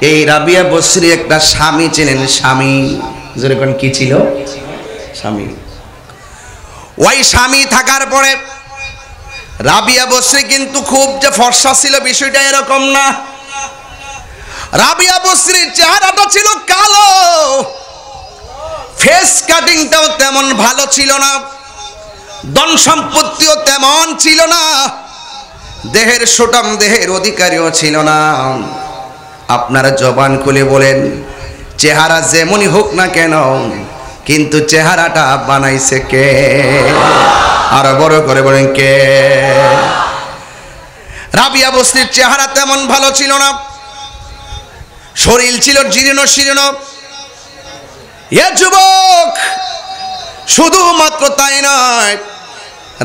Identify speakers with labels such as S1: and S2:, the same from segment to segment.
S1: এই রাবিয়া বসরি একটা স্বামী ছিলেন, স্বামী যেরকম কি ছিল, স্বামী। ওই স্বামী থাকার পরে রাবিয়া বসরি কিন্তু খুব যে ফর্সা ছিল বিষয়টা এরকম না। রাবিয়া বসরির চেহারাটা ছিল কালো, ফেস কাটিংটাও তেমন ভালো ছিল না, ধন সম্পত্তিও তেমন ছিল না, দেহের সুঠাম দেহের অধিকারীও ছিল না। আপনারা জবান খুলে বলেন, চেহারা যেমনই হোক না কেন, কিন্তু চেহারাটা বানাইছে কে? আরো বড় করে বলেন কে? রাবিয়া বসরির চেহারা তেমন ভালো ছিল না, শরীর ছিল জীর্ণ শীর্ণ। এ যুবক, শুধুমাত্র তাই নয়,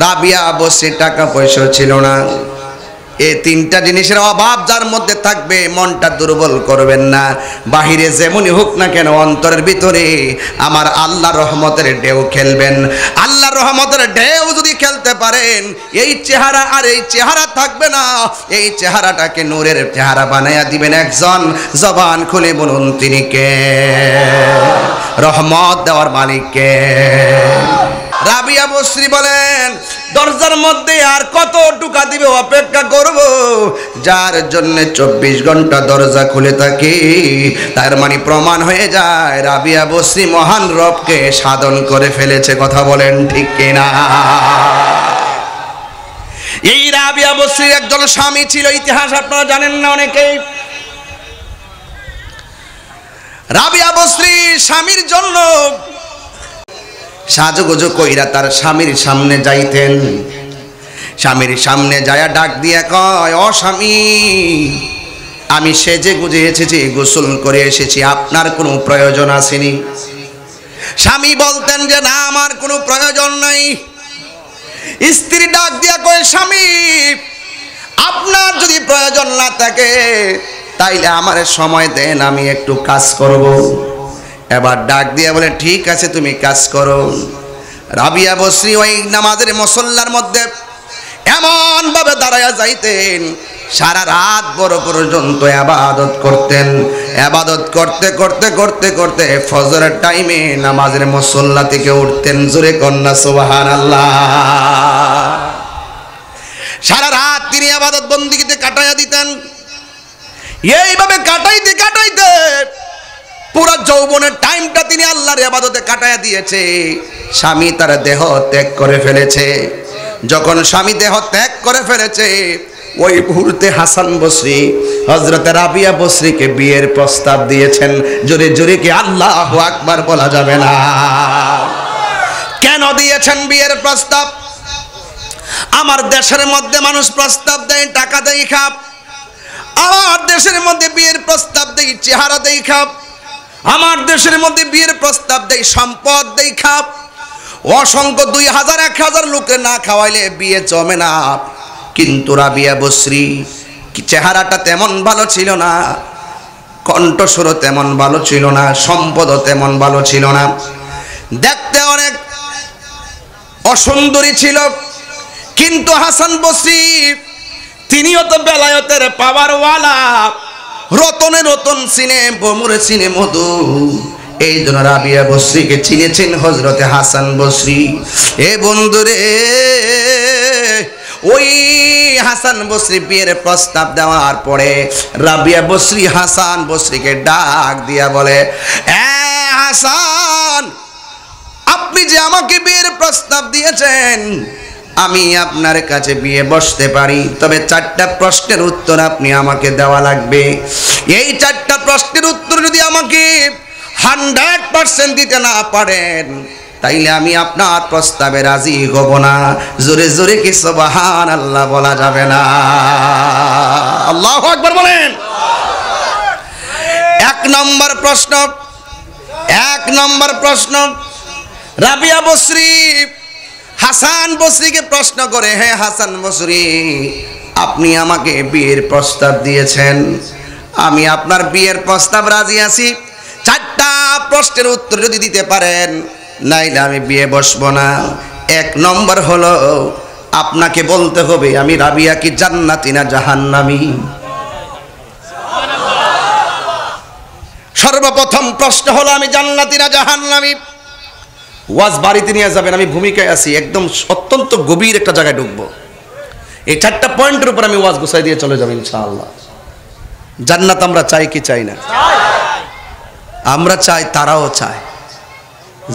S1: রাবিয়া বসরির টাকা পয়সা ছিল না। এই তিনটা জিনিসের অভাব যার মধ্যে থাকবে, মনটা দুর্বল করবেন না। বাহিরে যেমনই হোক না কেন, অন্তরের ভিতরে আমার আল্লাহর রহমতের ঢেউ খেলবেন। আল্লাহর রহমতের ঢেউ যদি খেলতে পারেন, এই চেহারা আর এই চেহারা থাকবে না, এই চেহারাটাকে নূরের চেহারা বানাইয়া দিবেন একজন। জবান খুলে বলুন, তিনি কে? রহমত দেওয়ার মালিক কে? রাবিয়া বসরি বলেন, দরজার মধ্যে আর কত টুকা দিবে অপেক্ষা করব, যার জন্য 24 ঘন্টা দরজা খুলে থাকে। তার মানে প্রমাণ হয়ে যায় রাবিয়া বসরি মহান রবকে সাধন করে ফেলেছে। কথা বলেন ঠিক কিনা? এই রাবিয়া বসরির একজন স্বামী ছিল, ইতিহাস আপনারা জানেন না অনেকেই। রাবিয়া বসরি স্বামীর জন্য সাজুগুজু কইরা তার স্বামীর সামনে যাইতেন। স্বামীর সামনে যায়া ডাক দিয়া কয়, ও স্বামী, আমি সেজে গুজে এসেছি, গোসল করে এসেছি, আপনার কোনো প্রয়োজন আসেনি? স্বামী বলতেন যে না, আমার কোনো প্রয়োজন নাই। স্ত্রী ডাক দিয়া কয়, স্বামী, আপনার যদি প্রয়োজন না থাকে তাইলে আমার সময় দেন, আমি একটু কাজ করব। এবার ডাক দিয়া বলে, ঠিক আছে, তুমি কাজ করো। রাবিয়া বসরি ওই নামাজের মুসল্লার মধ্যে এমন ভাবে দাঁড়ায়া যাইতেন, সারা রাত বড় পর্যন্ত ইবাদত করতেন। ইবাদত করতে করতে করতে করতে ফজরের টাইমে নামাজের মুসল্লা থেকে উঠতেন। জোরে কন্যা সুবহানাল্লাহ। সারা রাত তিনি ইবাদত বন্দেগীতে কাটাইয়া দিতেন। এইভাবে কাটাইতে কাটাইতে পুরা যৌবনের টাইমটা তিনি আল্লাহর ইবাদতে কাটায়া দিয়েছে। স্বামী তার দেহ ত্যাগ করে ফেলেছে। যখন স্বামী দেহ ত্যাগ করে ফেলেছে, ওই মুহূর্তে হাসান বসরি হযরত রাবিয়া বসরিকে বিয়ের প্রস্তাব দিয়েছেন। জোরে জোরে কি আল্লাহু আকবার বলা যাবে না? কেন দিয়েছেন বিয়ের প্রস্তাব? আমার দেশের মধ্যে মানুষ প্রস্তাব দেয় টাকা দেই খাপ, আমার দেশের মধ্যে বিয়ের প্রস্তাব দেই চেহারা দেই খাপ, আমার দেশের মধ্যে বিয়ের প্রস্তাব দেই সম্পদ দেই খাপ। অসংখ্য 2000 1000 লোকে না খাওয়াইলে বিয়ে জমে না। কিন্তু রাবিয়া বসরি চেহারাটা তেমন ভালো ছিল না, কণ্ঠস্বর তেমন ভালো ছিল না, সম্পদও তেমন ভালো ছিল না, দেখতে অনেক অসুন্দরী ছিল। কিন্তু হাসান বসরি তিনিও তো বেলায়েতের পাওয়ারওয়ালা, রতনে রতন চিনে, বমুরে চিনে মধু। এই জন্য রাবিয়া বসরিকে চিনেছেন হযরতে হাসান বসরি। এ বন্ধুরে, ওই হাসান বসরি বিয়ের প্রস্তাব দেওয়ার পরে রাবিয়া বসরি হাসান বসরিকে ডাক দিয়া বলে, হাসান, আপনি যে আমাকে বিয়ের প্রস্তাব দিয়েছেন, আমি আপনার কাছে বিয়ে বসতে পারি, তবে 4টা প্রশ্নের উত্তর আপনি আমাকে দেওয়া লাগবে। এই 4টা প্রশ্নের উত্তর যদি আমাকে 100% দিতে না পারেন, তাইলে আমি আপনার প্রস্তাবে রাজি হব না। জোরে জোরে কি সুবহানাল্লাহ বলা যাবে না? আল্লাহু আকবার বলেন। 1 নম্বর প্রশ্ন, রাবিয়া বসরি হাসান বসরিকে প্রশ্ন করে, হে হাসান বসরি, আপনি আমাকে বিয়ের প্রস্তাব দিয়েছেন, আমি আপনার বিয়ের প্রস্তাব রাজি আছি। 4টা প্রশ্নের উত্তর যদি দিতে পারেন, নাইলে আমি বিয়ে বসবো না। 1 নম্বর হলো, আপনাকে বলতে হবে আমি রাবিয়া কি জান্নাতি না জাহান্নামী। সর্বপ্রথম প্রশ্ন হলো আমি জান্নাতি না জাহান্নামী? ওয়াজ বাড়িতে নিয়ে যাবেন, আমি ভূমিকায় আছি, একদম অত্যন্ত গভীর একটা জায়গায় ঢুকবো। এই 4টা পয়েন্টের উপর আমি ওয়াজ গুছাই দিয়ে চলে যাব ইনশাআল্লাহ। জান্নাত আমরা চাই কি চাই না? আমরা চাই, তারাও চায়।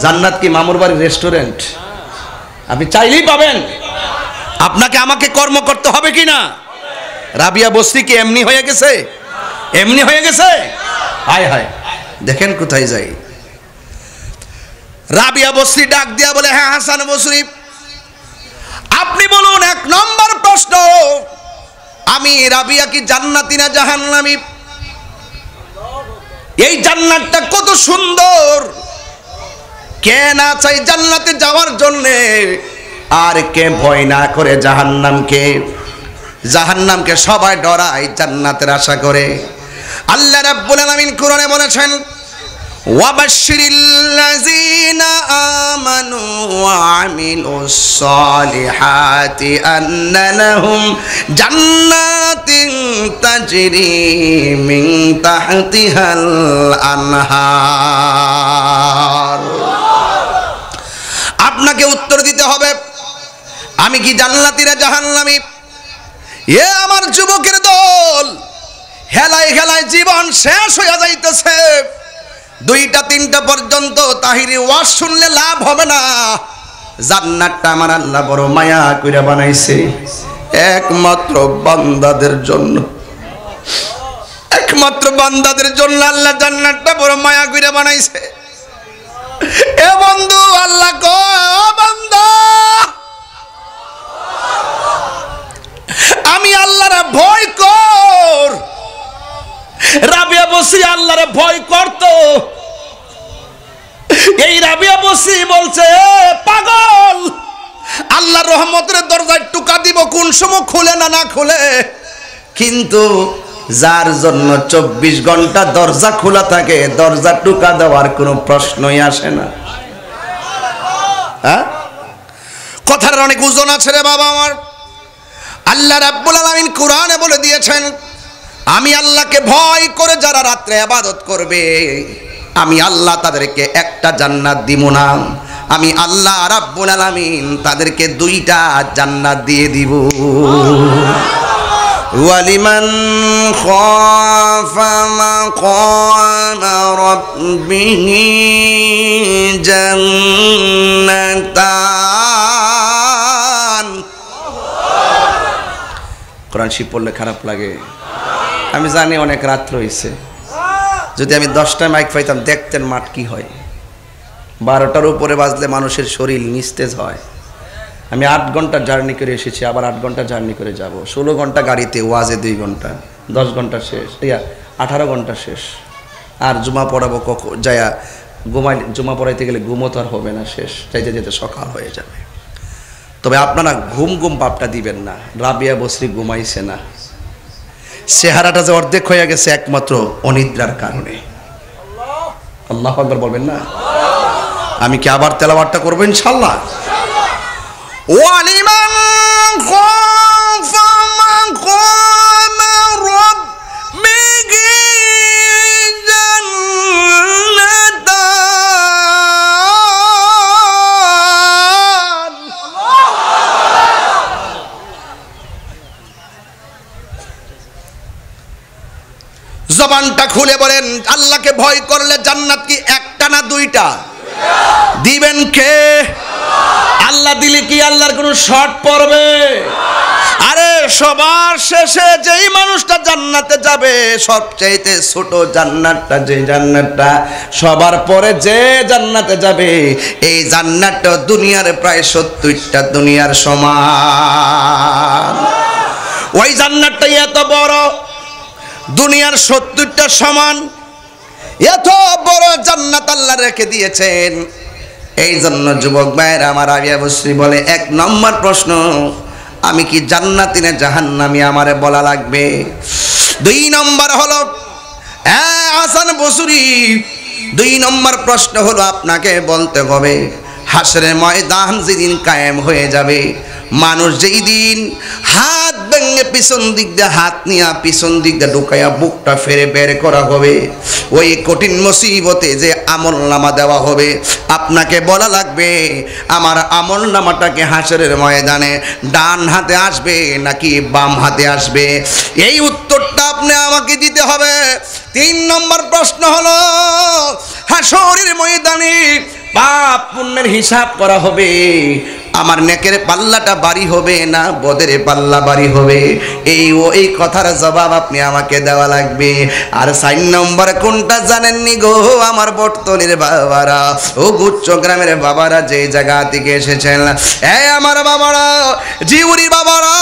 S1: জান্নাত কি মামুর বাড়ির রেস্টুরেন্ট? আপনি চাইলেই পাবেন। আপনাকে আমাকে কর্ম করতে হবে কি না? রাবিয়া বস্তি কি এমনি হয়ে গেছে? এমনি হয়ে গেছে? হায় হায়, দেখেন কোথায় যাই। রাবিয়া বস্তি ডাক দিয়া বলে, হ্যাঁ হাসান বসরি, আপনি বলুন 1 নম্বর প্রশ্ন, আমি রাবিয়া কি জান্নাতি না জাহান্নামী? এই জান্নাতটা কত সুন্দর, কে না চাই জান্নাতে যাওয়ার জন্য, আর কে ভয় না করে জাহান্নামকে? জাহান্নামকে সবাই ডরায়, জান্নাতের আশা করে। আল্লাহ রাব্বুল আলামিন কোরআনে বলেছেন, ওয়াবাশশিরিল্লাযীনা আমানু ওয়া আমিলুস সালিহাতি আন্না লাহুম জান্নাতিন তাজরি মিন তাহতিহাল আনহার। আপনাকে উত্তর দিতে হবে, আমি কি জান্নাতি না জাহান্নামী? এ আমার যুবকের দল, হেলায় হেলায় জীবন শেষ হয়ে যাইতেছে। 2টা 3টা পর্যন্ত তাহিরি ওয়াজ শুনলে লাভ হবে না। জান্নাতটা আমার আল্লাহ বড় মায়া কইরা বানাইছে একমাত্র বান্দাদের জন্য। একমাত্র বান্দাদের জন্য আল্লাহ জান্নাতটা বড় মায়া কইরা বানাইছে। এ বন্ধু, আল্লাহ কয়, ও বান্দা, আমি আল্লাহরে ভয় কর। রাবিয়া বসরি আল্লাহরে ভয় করত। এই রাবিয়া বসরি বলছে, পাগল, আল্লাহর রহমতের দরজায় টুকা দিব, কোন সময় খুলে না না খুলে। কিন্তু যার জন্য 24 ঘন্টা দরজা খোলা থাকে, দরজা টুকা দেওয়ার কোনো প্রশ্নই আসে না। হ্যাঁ, কথার অনেক ওজন আছে রে বাবা আমার। আল্লাহ রাব্বুল আলামিন কোরআনে বলে দিয়েছেন, আমি আল্লাহকে ভয় করে যারা রাত্রে ইবাদত করবে, আমি আল্লাহ তাদেরকে একটা জান্নাত দিব না, আমি আল্লাহ রাব্বুল আলামিন তাদেরকে 2টা জান্নাত দিয়ে দিব। ওয়ালিমান খাফা মাকামা রাব্বিহি জান্নাতান। কোরআন শরীফ পড়লে খারাপ লাগে, আমি জানি অনেক রাত হয়েছে। যদি আমি 10টায় মাইক পাইতাম, দেখতেন মাঠ কি হয়। 12টার উপরে বাজলে মানুষের শরীর নিস্তেজ হয়। আমি 8 ঘন্টা জার্নি করে এসেছি, আবার 8 ঘন্টা জার্নি করে যাব। 16 ঘন্টা গাড়িতে, ওয়াজে 2 ঘন্টা, 10 ঘন্টা শেষ, 18 ঘন্টা শেষ। আর জুমা পড়াবো কখন, যায়া ঘুমাই, জুমা পড়াইতে গেলে ঘুমো তো আর হবে না, শেষ, যাইতে যেতে সকাল হয়ে যাবে। তবে আপনারা ঘুম ঘুম ভাবটা দিবেন না। রাবিয়া বসরি ঘুমাইছে না, চেহারাটা যে অর্ধেক হয়ে গেছে একমাত্র অনিদ্রার কারণে। আল্লাহু আকবার বলবেন না? আমি কি আবার তেলাওয়াতটা করব ইনশাআল্লাহ? ওয়ালিমান খাফা মাকামা রাব্বিহি জান্নাতান। জবানটা খুলে বলেন, আল্লাহকে ভয় করলে জান্নাত কি একটা না 2টা? দিবেন কে? আল্লাহ দিলে কি আল্লাহর কোনো শর্ট পড়বে? আরে সবার শেষে যেই মানুষটা জান্নাতে যাবে, সবচাইতে ছোট জান্নাতটা, যে জান্নাতটা সবার পরে যে জান্নাতে যাবে, এই জান্নাতটা দুনিয়ার প্রায় 70টা দুনিয়ার সমান। ওই জান্নাতটাই এত বড়, দুনিয়ার 70টা সমান। এত বড় জান্নাত আল্লাহ রেখে দিয়েছেন। এই জন্য যুবক ভাইয়েরা আমার, রাবিয়া বসরি বলে, 1 নম্বর প্রশ্ন, আমি কি জান্নাতি না জাহান্নামী, আমারে বলা লাগবে। 2 নম্বর হলো, হাসান বসরি, 2 নম্বর প্রশ্ন হলো আপনাকে বলতে হবে, হাসরের ময়দান যেদিন কায়েম হয়ে যাবে, মানুষ যেই দিন হাত ভেঙে পিছন দিক দিয়ে হাত নিয়ে পিছন দিক দিয়ে ঢুকাইয়া বুকটা ফেরে বের করা হবে, ওই কঠিন মুসিবতে যে আমলনামা দেওয়া হবে, আপনাকে বলা লাগবে আমার আমলনামাটাকে হাসরের ময়দানে ডান হাতে আসবে নাকি বাম হাতে আসবে, এই উত্তরটা আপনি আমাকে দিতে হবে। 3 নম্বর প্রশ্ন হলো, হাসরের ময়দানে পাপ পুণ্যের হিসাব করা হবে, আমার নেকের পাল্লাটা ভারী হবে না বদের পাল্লা ভারী হবে, এই কথার জবাব আপনি আমাকে দেওয়া লাগবে। আর 4 নম্বর কোনটা জানেননি গো আমার বর্তনের বাবারা, ও গুচ্ছ গ্রামের বাবারা, যে জায়গা থেকে এসেছেন, আমার বাবারা, জিউরি বাবারা,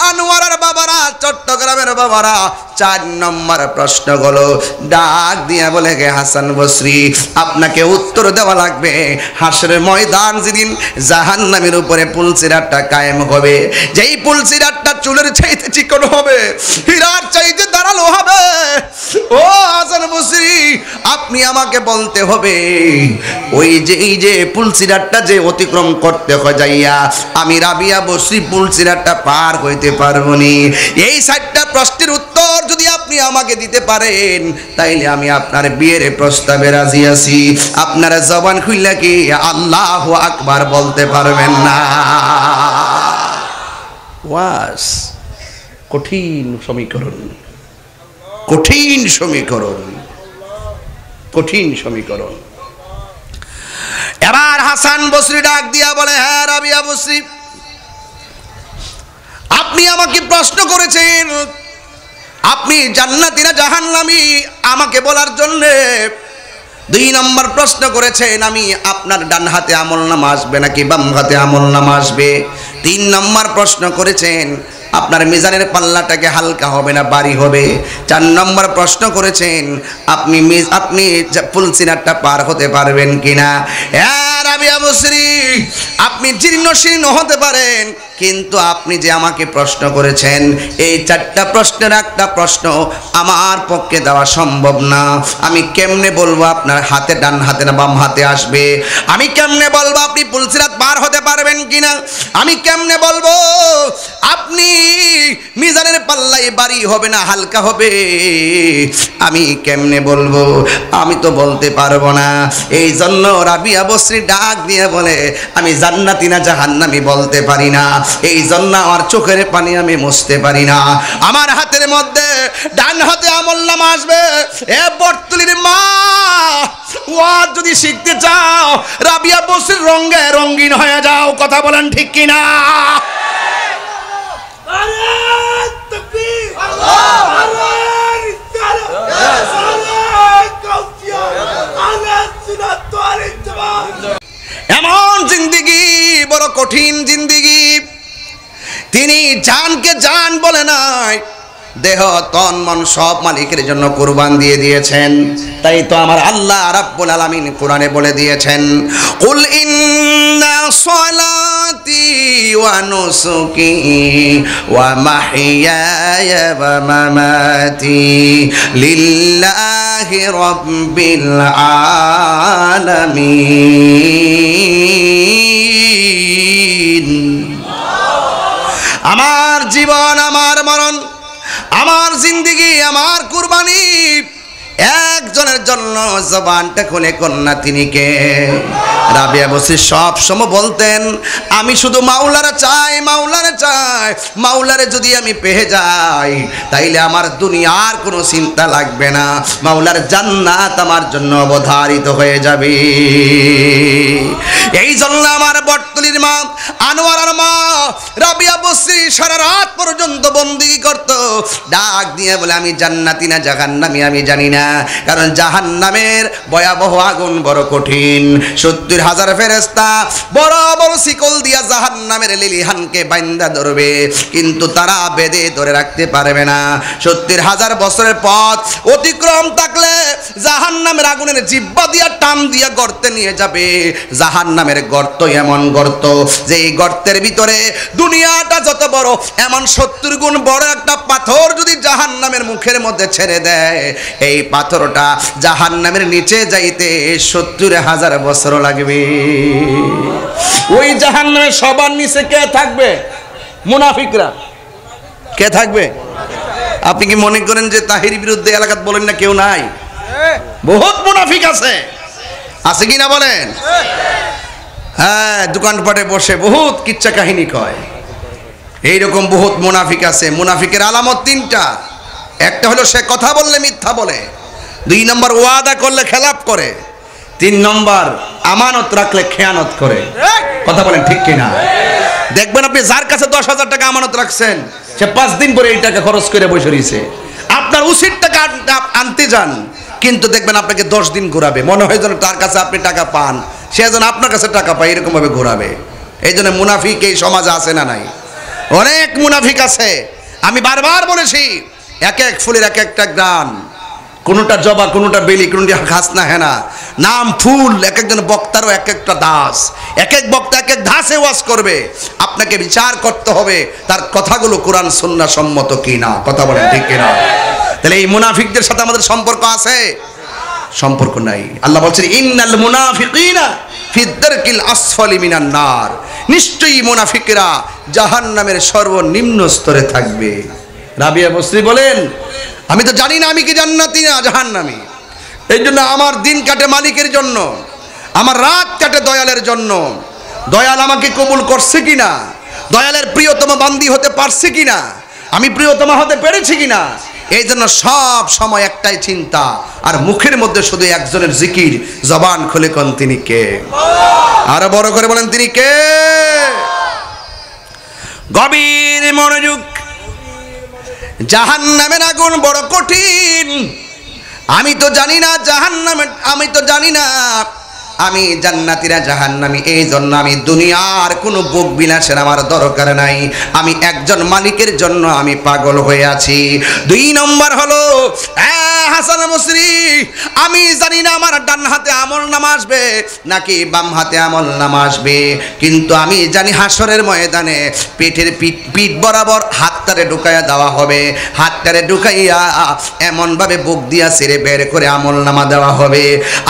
S1: আনোয়ারার বাবারা, চট্টগ্রামের বাবারা, 4 নম্বর প্রশ্ন হলো, ডাক দিয়া বলে গে হাসান বসরি, আপনাকে উত্তর দেওয়া লাগবে হাসরের ময়দান যেদিন জাহান্নামের উপরে পুলসিরাতটা কায়েম হবে, যেই পুলসিরাতটা চুলের চাইতে চিকন হবে, হীরার চাইতে ধারালো হবে, ও হাসান বসরি আপনি আমাকে বলতে হবে ওই যে এই যে পুলসিরাতটা যে অতিক্রম করতে হয় যাইয়া আমি রাবিয়া বসরি পুলসিরাতটা পার হইতে পারবো নি, এই 4টা প্রশ্নের উত্তর যদি আপনি আমাকে দিতে পারেন তাইলে আমি আপনার বিয়ের প্রস্তাবে রাজি আছি। আপনারা জবান খুইলা কি আল্লাহু আকবার বলতে পারবেন না? ওয়াস কঠিন সমীকরণ, কঠিন সমীকরণ, কঠিন সমীকরণ। এবার হাসান বসরি ডাক দিয়া বলে, হ্যাঁ রাবিয়া বসরি, আপনি আমাকে প্রশ্ন করেছেন আপনি জান্নাতি না জাহান্নামী আমাকে বলার জন্য। 2 নম্বর প্রশ্ন করেছেন আমি আপনার ডান হাতে আমলনামা আসবে নাকি বাম হাতে আমলনামা আসবে। 3 নম্বর প্রশ্ন করেছেন আপনার মিজানের পাল্লাটাকে হালকা হবে না ভারী হবে। 4 নম্বর প্রশ্ন করেছেন আপনি পুলসিরাতটা পার হতে পারবেন কিনা। রাবিয়া বসরি আপনি জীর্ণ শীর্ণ হতে পারেন, কিন্তু আপনি যে আমাকে প্রশ্ন করেছেন এই 4টা প্রশ্নের একটা প্রশ্ন আমার পক্ষে দেওয়া সম্ভব না। আমি কেমনে বলবো আপনার হাতে ডান হাতে না বাম হাতে আসবে? আমি কেমনে বলবো আপনি পুলসিরাত পার হতে পারবেন কিনা? আমি কেমনে বলবো আপনি মিজানের পাল্লাই ভারী হবে না হালকা হবে? আমি কেমনে বলবো? আমি তো বলতে পারবো না। এই জন্য রাবিয়া বসরি ডাক দিয়ে বলে আমি জান্নাতি না জাহান্নামী বলতে পারি না, এই জন্য আমার চোখের পানি আমি মুছতে পারি না। আমার হাতের মধ্যে ডান হাতে আমলনামা আসবে। এ বর্তলির মা, ওয়াজ যদি শিখতে চাও রাবিয়া বসরির রঙে রঙিন হয়ে যাও। কথা বলেন ঠিক কিনা? এমন জিন্দিগি বড় কঠিন জিন্দিগি। তিনি জানকে জান বলে নাই, দেহ তন মন সব মালিকের জন্য কুরবান দিয়ে দিয়েছেন। তাই তো আমার আল্লাহ রাব্বুল আলামিন কোরআনে বলে দিয়েছেন, কুল ইন্না সলাতি ওয়া নুসুকি ওয়া মাহইয়ায়া ওয়া মামাতি লিল্লাহি রাব্বিল আলামিন। আমার জীবন, আমার মরণ, আমার জিন্দিগি, আমার কুরবানি একজনের জন্য। জবানটা খুলে কন্যা তিনি কে? রাবিয়া বসরি সব সময় বলতেন আমি শুধু মাওলারে চাই, মাওলারে চাই। মাওলারে যদি আমি পেয়ে যাই তাইলে আমার দুনিয়ার কোনো চিন্তা লাগবে না, মাওলার জান্নাত আমার জন্য অবধারিত হয়ে যাবে। এই জন্য আমার বর্তলির মা, আনোয়ারার মা রাবিয়া বসরি সারা রাত পর্যন্ত বন্দেগী করত। ডাক দিয়ে বলে আমি জান্নাতি না জাহান্নামী আমি জানি না, কারণ জাহান্নামের ভয়াবহ আগুন বড় কঠিন। 70,000 ফেরেশতা বড় বড় শিকল দিয়া জাহান্নামের লিলিহানকে বাইন্দা ধরবে, কিন্তু তারা বেঁধে ধরে রাখতে পারবে না। 70,000 বছরের পথ অতিক্রম থাকলে জাহান্নামের আগুনের জিহ্বা দিয়া টান দিয়া গর্তে নিয়ে যাবে। জাহান্নামের গর্ত এমন গর্ত যে এই গর্তের ভিতরে দুনিয়াটা যত বড়, এমন 70 গুণ বড় একটা পাথর যদি জাহান্নামের মুখের মধ্যে ছেড়ে দেয়, এই পাথরটা জাহান্নামের নিচে যাইতে 70,000 বছর লাগবে। ওই জাহান্নামের সবার নিচে কে থাকবে? মুনাফিকরা। কে থাকবে? আপনি কি মনে করেন যে তাহির বিরুদ্ধে এলাকাত বলেন না কেউ নাই? বহুত মুনাফিক আছে, আছে কিনা বলেন? হ্যাঁ, দোকানপাটে বসে বহুত কিচ্ছা কাহিনী কয়, এইরকম বহুত মুনাফিক আছে। মুনাফিকের আলামত তিনটা। একটা হলো সে কথা বললে মিথ্যা বলে, 2 নম্বর ওয়াদা করলে খেলাপ করে, 3 নম্বর আমানত রাখলে খেয়ানত করে। কথা বলেন ঠিক কিনা? দেখবেন আপনি যার কাছে 10,000 টাকা আমানত রাখছেন, সে 5 দিন পরে এই টাকা খরচ করে বসে রয়েছে। আপনার উচিত টাকা আনতে যান, কিন্তু দেখবেন আপনাকে 10 দিন ঘোরাবে, মনে হয় যেন তার কাছে আপনি টাকা পান, সে যেন আপনার কাছে টাকা পায়, এরকম ভাবে ঘোরাবে। এই জন্য মুনাফিক এই সমাজে আছে না নাই? অনেক মুনাফিক আছে। আমি বারবার বলেছি, এক এক ফুলের এক একটা গ্রান, কোনটা জবা, কোনটা বেলি, কোনটা খাসনা হেনা, নাম ফুল। এক একজন বক্তারও এক একটা দাস, এক এক বক্তা এক এক ধাসে ওয়াজ করবে। আপনাকে বিচার করতে হবে তার কথাগুলো কোরআন সুন্নাহ সম্মত কিনা। কথা বলেন ঠিক কিনা? তাহলে এই মুনাফিকদের সাথে আমাদের সম্পর্ক আছে? সম্পর্ক নাই। আল্লাহ বলছেন ইন্নাল মুনাফিকিনা ফি দারকিল আসফালি মিনান নার, নিশ্চয়ই মুনাফিকরা জাহান্নামের সর্বনিম্ন স্তরে থাকবে। রাবিয়া বসরি বলেন, আমি তো জানি না আমি কি জান্নাতি না জাহান্নামী। এই জন্য আমার দিন কাটে মালিকের জন্য, আমার রাত কাটে দয়ালের জন্য। দয়াল আমাকে কবুল করছে কিনা, দয়ালের প্রিয়তম বান্দি হতে পারছে কিনা, আমি প্রিয়তমা হতে পেরেছি কিনা। এই জন্য সব সময় একটাই চিন্তা, আর মুখের মধ্যে শুধু একজনের জিকির, জবান খুলে কোন তিনি কে? আরো বড় করে বলেন তিনি কে? গভীর মনোযোগ। জাহান্নামের আগুন বড় কঠিন। আমি তো জানি না জাহান্নামে, আমি তো জানি না আমি জান্নাতীরা জাহান্নামী। এই জন্য আমি দুনিয়ার কোনো ভোগ বিলাসের আমার দরকার নাই, আমি একজন মালিকের জন্য আমি পাগল হয়ে আছি। 2 নম্বর হলো হাসান বসরি, আমি জানি না আমার ডান হাতে আমল নামা আসবে নাকি বাম হাতে আমল নামা আসবে, কিন্তু আমি জানি হাসরের ময়দানে পেটের পিঠ বরাবর হাতটারে ঢুকাইয়া দেওয়া হবে। হাতটারে ঢুকাইয়া এমনভাবে বুক দিয়া ছেড়ে বের করে আমল নামা দেওয়া হবে।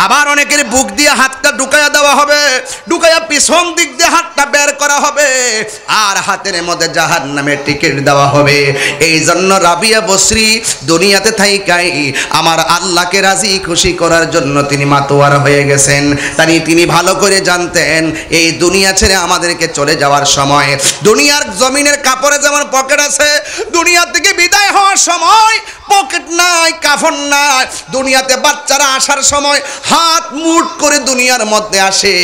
S1: আবার অনেকের বুক দিয়া হাতটা ঢুকাইয়া দেওয়া হবে, ঢুকাইয়া পিছন দিক দিয়ে হাতটা বের করা হবে, আর হাতের মধ্যে জাহান্নামের টিকিট দেওয়া হবে। এই জন্য রাবিয়া বসরি দুনিয়াতে থাইকাই আমার আল্লাহকে রাজি খুশি করার জন্য তিনি মাতোয়ারা হয়ে গেছেন। তিনি ভালো করে জানতেন এই দুনিয়া ছেড়ে আমাদেরকে চলে যাওয়ার সময়, দুনিয়ার জমিনের কাপড়ে যেমন পকেট আছে, দুনিয়া থেকে বিদায় হওয়ার সময় পকেট নাই, কাফন নাই। দুনিয়াতে বাচ্চারা আসার সময় হাত মুঠ করে দুনিয়ার মধ্যে আসে,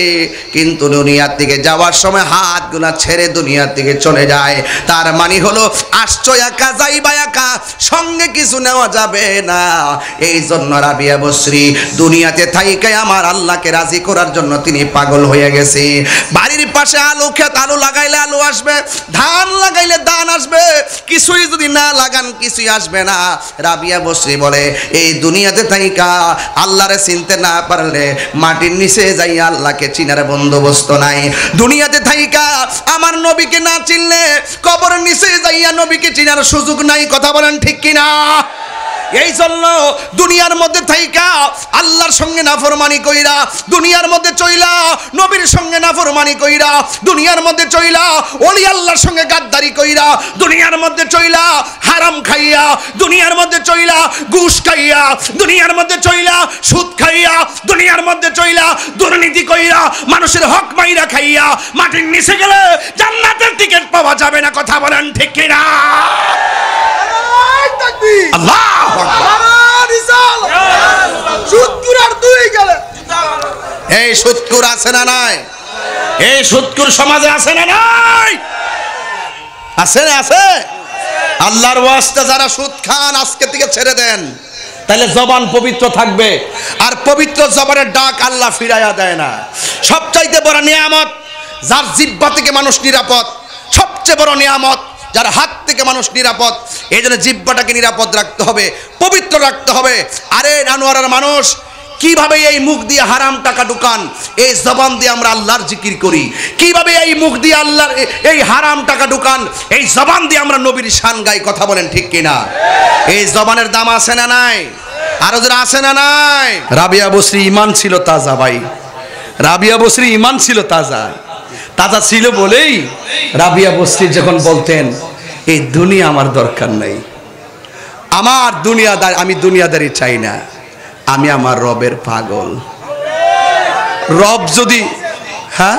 S1: কিন্তু দুনিয়ার থেকে যাওয়ার সময় হাতগুলা ছেড়ে দুনিয়ার থেকে চলে যায়। তার মানে হলো আসছো একা, যাইবা একা, সঙ্গে কিছু নেওয়া যাবে না। এই জন্য রাবিয়া বসরি দুনিয়াতে থাইকাই আমার আল্লাহকে রাজি করার জন্য তিনি পাগল হয়ে গেছে। বাড়ির পাশে আলু ক্ষেত, আলু লাগাইলে আলু আসবে, ধান লাগাইলে ধান আসবে, কিছুই যদি না লাগান কিছুই আসবে না। রাবিয়া বসরি বলে এই দুনিয়াতে থাইকা আল্লাহরে চিনতে না পারলে মাটির নিচে যাইয়া আল্লাহকে চিনার বন্দোবস্ত নাই। দুনিয়াতে থাইকা আমার নবীকে না চিনলে কবরের নিচে যাইয়া নবীকে চিনার সুযোগ নাই। কথা বলেন ঠিক কিনা? এই জন্য দুনিয়ার মধ্যে থাইকা আল্লাহর সঙ্গে নাফরমানি কইরা, দুনিয়ার মধ্যে চইলা নবীর সঙ্গে নাফরমানি কইরা, দুনিয়ার মধ্যে চইলা ওলি আল্লাহর সঙ্গে গাদ্দারি কইরা, দুনিয়ার মধ্যে চইলা হারাম খাইয়া, দুনিয়ার মধ্যে চইলা ঘুষ খাইয়া, দুনিয়ার মধ্যে চইলা সুদ খাইয়া, দুনিয়ার মধ্যে চইলা দুর্নীতি কইরা, মানুষের হক মাইরা খাইয়া মাটির নিচে গেলে জান্নাতের টিকিট পাওয়া যাবে না। কথা বলেন ঠিক কিনা? এই সুদকুর আছে না নাই? এই সুদকুর সমাজে আছে না নাই? আছে না? আছে। আল্লাহর ওয়াস্তে যারা সুদ খান আজকে থেকে ছেড়ে দেন, তাহলে জবান পবিত্র থাকবে। আর পবিত্র জবানের ডাক আল্লাহ ফিরাইয়া দেয় না। সবচাইতে বড় নিয়ামত যার জিহ্বা থেকে মানুষ নিরাপদ, সবচেয়ে বড় নিয়ামত যার হাত থেকে মানুষ নিরাপদ। এই জন্য জিহ্বাটাকে নিরাপদ রাখতে হবে, পবিত্র রাখতে হবে। আরে নানুয়ারার মানুষ কিভাবে এই মুখ দিয়ে হারাম টাকা ঢুকান, এই জবান দিয়ে আমরা আল্লাহর জিকির করি। কিভাবে এই মুখ দিয়ে আল্লাহর এই হারাম টাকা ঢুকান, এই জবান দিয়ে আমরা নবীর শান গাই। কথা বলেন ঠিক কিনা? এই জবানের দাম আছে না নাই? আরো যারা আছে না নাই? রাবিয়া বসরি ঈমান ছিল তাজা। ভাই, রাবিয়া বসরি ঈমান ছিল তাজা। তাজা ছিল বলেই রাবিয়া বসরি যখন বলতেন এই দুনিয়া আমার দরকার নাই, আমার দুনিয়াদার, আমি দুনিয়াদারি চাই না, আমি আমার রবের পাগল। রব যদি হ্যাঁ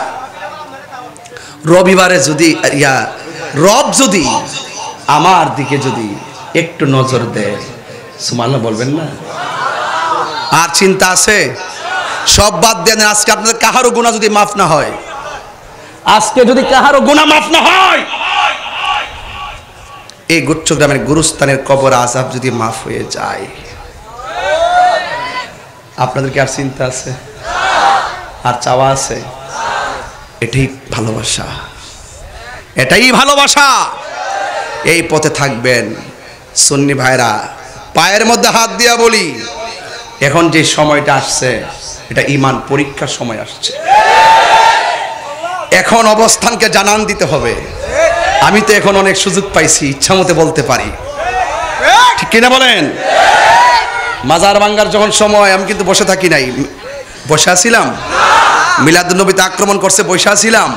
S1: রবিবারে যদি রব যদি আমার দিকে যদি একটু নজর দেয়, সুবহানাল্লাহ বলবেন না? আর চিন্তা আছে? সব বাদ দেন। আজকে আপনাদের কাহারও গুনাহ যদি মাফ না হয়, আজকে যদি কাহারও গুনাহ মাফ না হয়, এই গুচ্ছগ্রামের গুরুস্থানের কবর আযাব যদি মাফ হয়ে যায়, আপনাদের কি আর চিন্তা আছে? আর চাওয়া আছে? এটাই ভালোবাসা, এটাই ভালোবাসা। এই পথে থাকবেন। সুন্নি ভাইরা, পায়ের মধ্যে হাত দিয়া বলি, এখন যে সময়টা আসছে এটা ঈমান পরীক্ষার সময় আসছে। এখন অবস্থানকে জানান দিতে হবে। আমি তো এখন অনেক সুযোগ পাইছি, ইচ্ছা মতো বলতে পারি, ঠিক কিনা বলেন? মাজার ভাঙ্গার যখন সময়, আমি কিন্তু বসে থাকি নাই, বসে আছিলাম। মিলাদুন্নবীতে আক্রমণ করছে, বসে আছিলাম।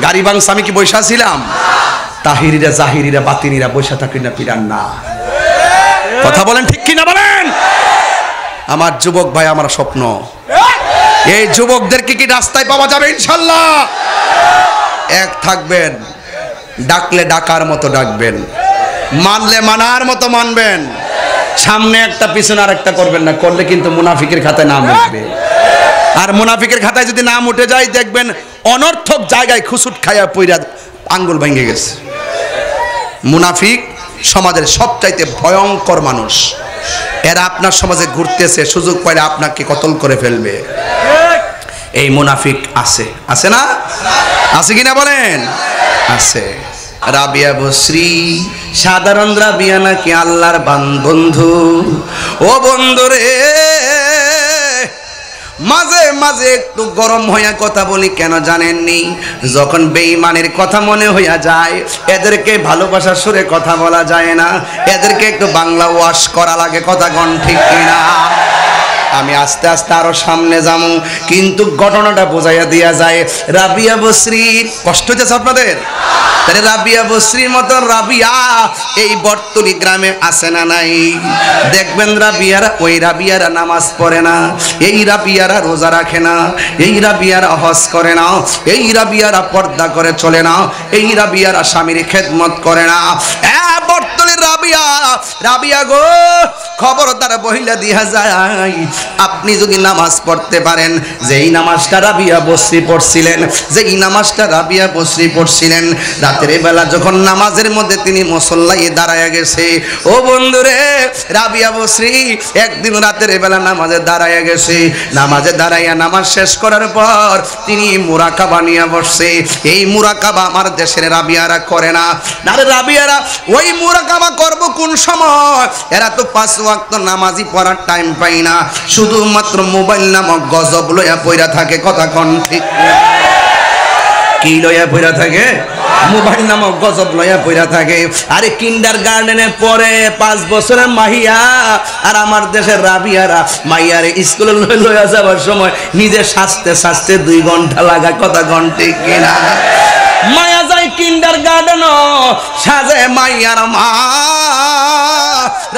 S1: গাড়ি ভাঙছে, আমি কি বসে আছিলাম? তাহিরিরা জাহিরিরা বাতিনিরা বসে থাকি না, পিরান না। কথা বলেন, ঠিক কিনা বলেন? আমার যুবক ভাই, আমার স্বপ্ন এই যুবকদেরকে কি রাস্তায় পাওয়া যাবে ইনশাল্লাহ? এক থাকবেন, ডাকলে ডাকার মতো ডাকবেন, মানলে মানার মতো মানবেন। সামনে একটা পিছনে আর একটা করবেন না, করলে কিন্তু মুনাফিকের খাতায় নাম উঠবে। আর মুনাফিকের খাতায় যদি নাম উঠে যায়, দেখবেন অনর্থক জায়গায় খুসুট খায়া পইরা আঙ্গুল ভেঙে গেছে। মুনাফিক সমাজের সবচাইতে ভয়ঙ্কর মানুষ। এরা আপনার সমাজে ঘুরতেছে, সুযোগ পাইলে আপনাকে কতল করে ফেলবে। এই মুনাফিক আছে, আছে না? আছে কিনা বলেন? আছে। রাবিয়া বসরি সাধারণ রাবিয়া নাকি আল্লাহর বন্ধু? ও বন্ধু রে, মাঝে মাঝে একটু গরম হইয়া কথা বলি, কেন জানেননি? যখন বেঈমানের কথা মনে হইয়া যায়, এদেরকে ভালোবাসার সুরে কথা বলা যায় না, এদেরকে একটু বাংলা ওয়াশ করা লাগে। কথা কোন ঠিক কিনা? আমি আস্তে আস্তে আরো সামনে যাবো, কিন্তু ঘটনাটা বোঝাইয়া দিয়া যায়। রাবিয়া বসরির কষ্ট হচ্ছে আপনাদের? তাহলে রাবিয়া বসরির মতন রাবিয়া এই বর্তলি গ্রামে আছে না নাই? দেখবেন রাবিয়ারা, ওই রাবিয়ারা নামাজ পড়ে না, এই রাবিয়ারা রোজা রাখে না, এই রাবিয়ারা হজ করে না, এই রাবিয়ারা পর্দা করে চলে না, এই রাবিয়ারা স্বামীর খেদমত করে না। বর্তলির রাবিয়া, রাবিয়া গো, খবরদার বহিলা দিয়া যায়, আপনি যদি নামাজ পড়তে পারেন, যেই নামাজটা রাবিয়া বসরি পড়ছিলেন, যেই নামাজটা রাবিয়া বসরি পড়ছিলেন, রাতের বেলা যখন নামাজের মধ্যে তিনি মুসল্লায় দাঁড়ায় গেছে, ও বন্ধুরে, রাবিয়া বসরি একদিন রাতের বেলা নামাজে দাঁড়ায় গেছে। নামাজে দাঁড়াইয়া নামাজ শেষ করার পর তিনি মুরাকাবা নিয়ে বসছে। এই মুরাকাবা আমার দেশের রাবিয়ারা করে না। আরে রাবিয়ারা ওই মুরাকাবা করব কোন সময়? এরা তো 5 ওয়াক্ত নামাজই পড়ার টাইম পায় না, শুধুমাত্র মোবাইল নামক গজব লইয়া পইরা থাকে। কথা কোন ঠিক? কি লইয়া পইরা থাকে? মোবাইল নামক গজব লইয়া পইরা থাকে। আরে কিন্ডার গার্ডেনে পড়ে 5 বছরের মাহিয়া, আর আমার দেশের রাবিয়ারা মাইয়ারে স্কুলে লইয়া যাবার সময় নিজে সাজতে সাজতে 2 ঘন্টা লাগা। কথা কোন ঠিক কিনা? মায়া যায় কিন্ডার গার্ডেন, সাজে মাইয়ার মা।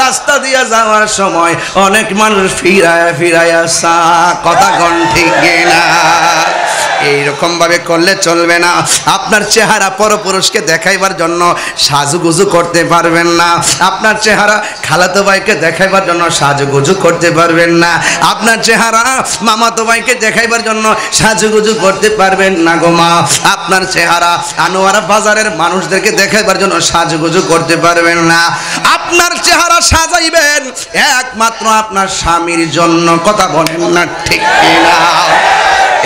S1: রাস্তা দিয়ে যাওয়ার সময় অনেক মানুষ ফিরায় ফিরায় আসা। কথা কোন ঠিক কিনা? এইরকম ভাবে করলে চলবে না। আপনার চেহারা পরপুরুষকে দেখাইবার জন্য সাজুগুজু করতে পারবেন না। আপনার চেহারা খালাতো ভাইকে দেখাইবার জন্য সাজুগুজু করতে পারবেন না। আপনার চেহারা মামাতো ভাইকে দেখাইবার জন্য সাজুগুজু করতে পারবেন না গো মা। আপনার চেহারা আনোয়ারা বাজারের মানুষদেরকে দেখাইবার জন্য সাজুগুজু করতে পারবেন না। আপনার চেহারা সাজাইবেন একমাত্র আপনার স্বামীর জন্য। কথা বলেন না ঠিক কিনা?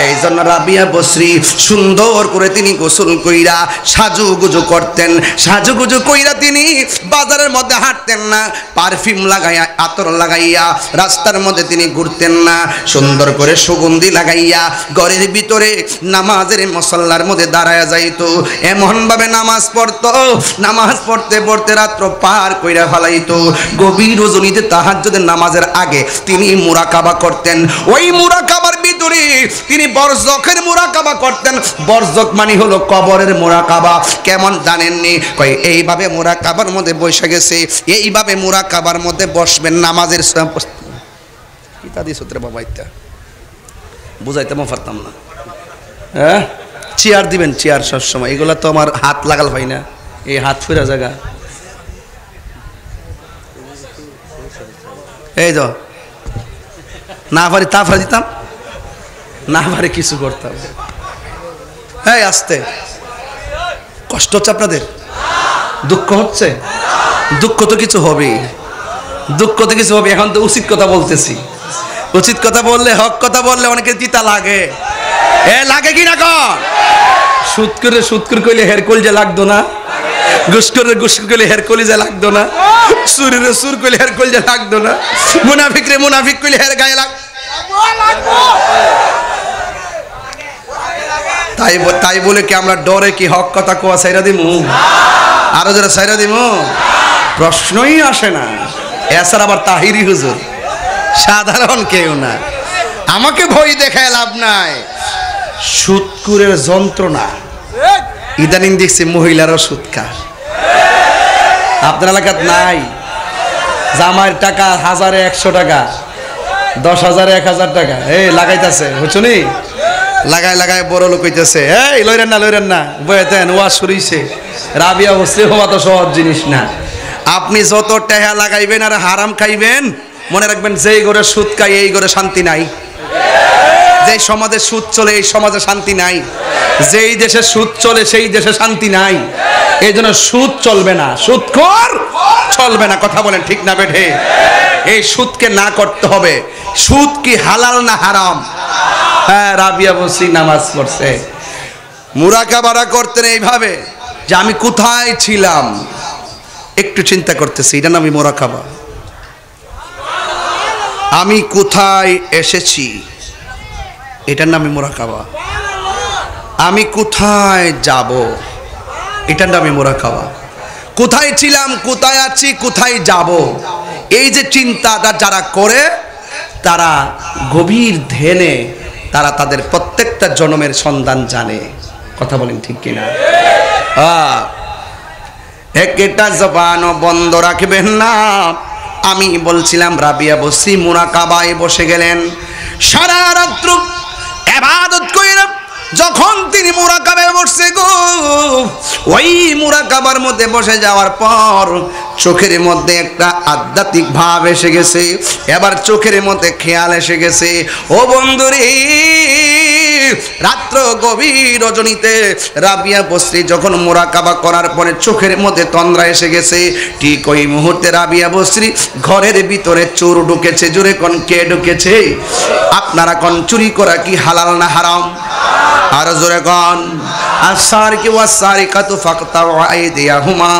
S1: এই জন্য রাবিয়া বসরি সুন্দর করে তিনি গোসল কইরা সাজুগুজু করতেন। সাজুগুজু কইরা তিনি বাজারের মধ্যে হাঁটতেন না, পারফিউম লাগাইয়া আতর লাগাইয়া রাস্তার মধ্যে তিনি ঘুরতেন না। সুন্দর করে সুগন্ধি লাগাইয়া ঘরের ভিতরে নামাজের মুসল্লার মধ্যে দাঁড়ায়া যাইতো। এমন ভাবে নামাজ পড়তো, নামাজ পড়তে পড়তে রাত্র পার কইরা ফেলাইতো। গভীর রজনীতে তাহাজ্জুদের নামাজের আগে তিনি মুরাকাবা করতেন। ওই মুরাকাবার ভিতরে তিনি বরজখের মুরাকাবা করতেন। বরজখ মানে হলো কবরের মুরাকাবা। কেমন জানেননি? কই এইভাবে মুরাকাবার মধ্যে বসে গেছে, এইভাবে মুরাকাবার মধ্যে বসবেন নামাজের কিতা দিয়ে সূত্রে বাবা ইত্যা বুঝাইতে পারতাম না। হ্যাঁ চেয়ার দিবেন, চেয়ার সবসময়। এগুলা তো আমার হাত লাগাল পাই না, এই হাত ফেরা জায়গা। এই তো না পারি তা ফেরা দিতাম, না পারি কিছু করতাম। হ্যাঁ আসতে কষ্ট হচ্ছে আপনাদের, দুঃখ হচ্ছে? দুঃখ তো কিছু হবে, দুঃখ তো কিছু হবে। এখন তো উচিত কথা বলতেছি, উচিত কথা বললে, হক কথা বললে অনেকের চিতা লাগে। এ লাগে কি না কর? সুদ করে কইলে হের কলিজা লাগতো না, ঘুষ করলে হের কলিজা লাগতো না, সুর কইলে হের কলিজা লাগতো না, মুনাফিক কইলে হের গায়ে লাগ। তাই বলে কি আমরা ডরে কি হক কথা কোয়া সাইরা দিমু? আরো যারা সাইরা দিমু প্রশ্নই আসে না। এছাড়া আবার তাহিরি হুজুর, সাধারণ কেউ না। আমাকে ভয় দেখায় লাভ নাই। সুদকুরের যন্ত্রণা ইদানিং দেখছি মহিলারও সুদ খায়। আপনার এলাকাত নাই? জামাইয়ের টাকা 1000-এ 100 টাকা, 10,000-এ 1000 টাকা এই লাগাইতেছে, বুঝছনি? লাগাই বড় লোক হইতেছে। এই লইরেন না বয়েতেন ওয়াজ শুরুইছে। রাবিয়া বসছে হওয়া তো সহজ জিনিস না। আপনি যত টাকা লাগাইবেন আর হারাম খাইবেন, মনে রাখবেন যেই ঘরে সুদ খাই এই ঘরে শান্তি নাই। যেই সমাজে সুদ চলে এই সমাজে শান্তি নাই। যেই দেশে সুদ চলে সেই দেশে শান্তি নাই। এই জন্য সুদ চলবে না, সুদখোর চলবে না। কথা বলেন ঠিক না বেঠে? এই সুদকে না করতে হবে। সুদ কি হালাল না হারাম? হ্যাঁ, রাবিয়া বসি নামাজ পড়ছে, মুরাকাবা করতেন এইভাবে যে আমি কোথায় ছিলাম একটু চিন্তা করতেছি। এটা নামই মুরাকাবা। আমি কোথায় এসেছি এটার নামই মুরাকাবা। আমি কোথায় যাব এটার নামই মুরাকাবা। কোথায় ছিলাম, কোথায় আছি, কোথায় যাব, এই যে চিন্তাটা যারা করে তারা গভীর ধ্যানে তারা তাদের প্রত্যেকটা জন্মের সন্ধান জানে। কথা বলেন ঠিক কিনা? একটা জবানও বন্ধ রাখবেন না। আমি বলছিলাম রাবিয়া বসি মুরাকাবায় বসে গেলেন। সারা রাত্র ইবাদত কইরা যখন তিনি মুরাকাবায় বসছে গো, ওই মুরাকাবার মধ্যে বসে যাওয়ার পর চোখের মধ্যে একটা আধ্যাত্মিক ভাব এসে গেছে। এবার চোখের মধ্যে খেয়াল এসে গেছে, ও বন্ধুরে, রাত্র গভীর রজনীতে রাবিয়া বসরি যখন মুরাকাবা করার পরে চোখের মধ্যে তন্দ্রা এসে গেছে, ঠিক ওই মুহূর্তে রাবিয়া বসরি ঘরের ভিতরে চোর ঢুকেছে। জোরে কোন কে ঢুকেছে? আপনারা কোন চুরি করা কি হালাল না হারাম? আর জোরে কোন আসারিকি ওয়াসারিকাতু ফাকতাউ আইদিয়াহুমা।